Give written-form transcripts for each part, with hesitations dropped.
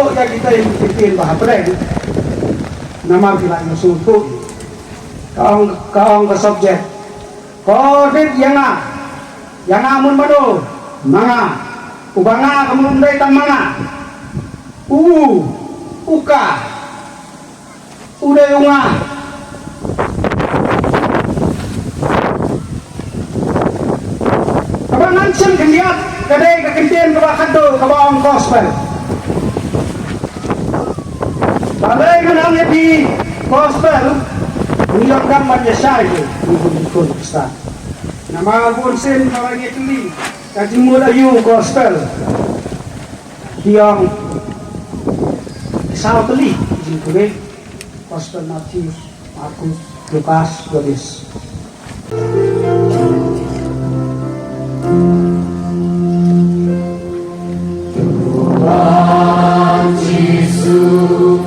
Untuk yang kita yang bikin bahagia nama kita yang suatu kaong ke subjek kodit yang amun madu manga ubanga kamu mendai tam manga uka udah unga abang nansen kendiat kadai kekentian kebakado kebaong gospel balai menangnya di gospel Niyang gambar niya siya ito, ikon basta. Na mga bunsin, mga ngitili, katimula yung gospel. Diyang isaw tali, yung kulit, gospel Matthew, Marcos, Lucas, Luis. Tuhan Yesus,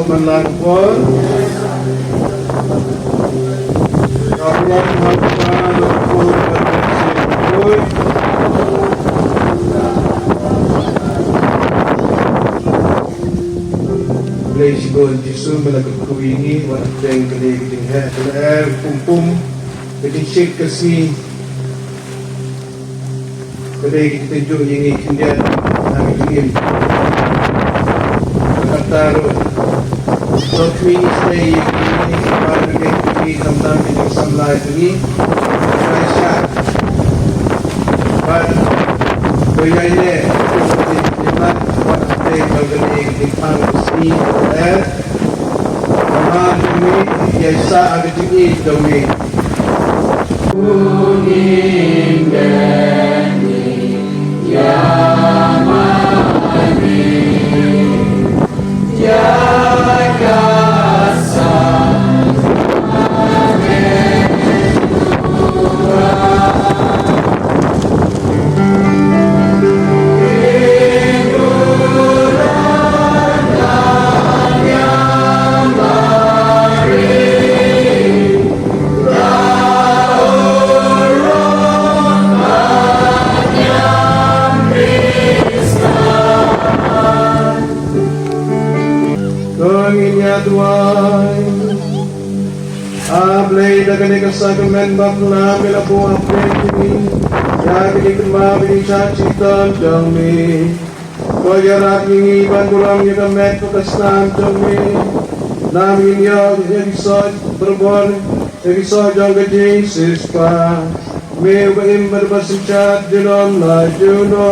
Melangkul Allah Praise God, Jesus melakukan kuwini waktu yang keding hat benar kumpum keding syek kasi keding kita tunjuk yang ikindian kami ingin berkata so tuwing isnay ini kapag nagkikita namin yung samlay ini ay siya but kaya dimat waktu magaling ipang si naman ini yasa agad yung itawi kunin dani yamani Ablay da kani kasagamen bakla mila buang penti ya kini kembali cacitan dami koyarak ini bandulang ya kamet kestan dami namin ya episod berbon episod yang gede sispa me baim berbasicat dalam lajuno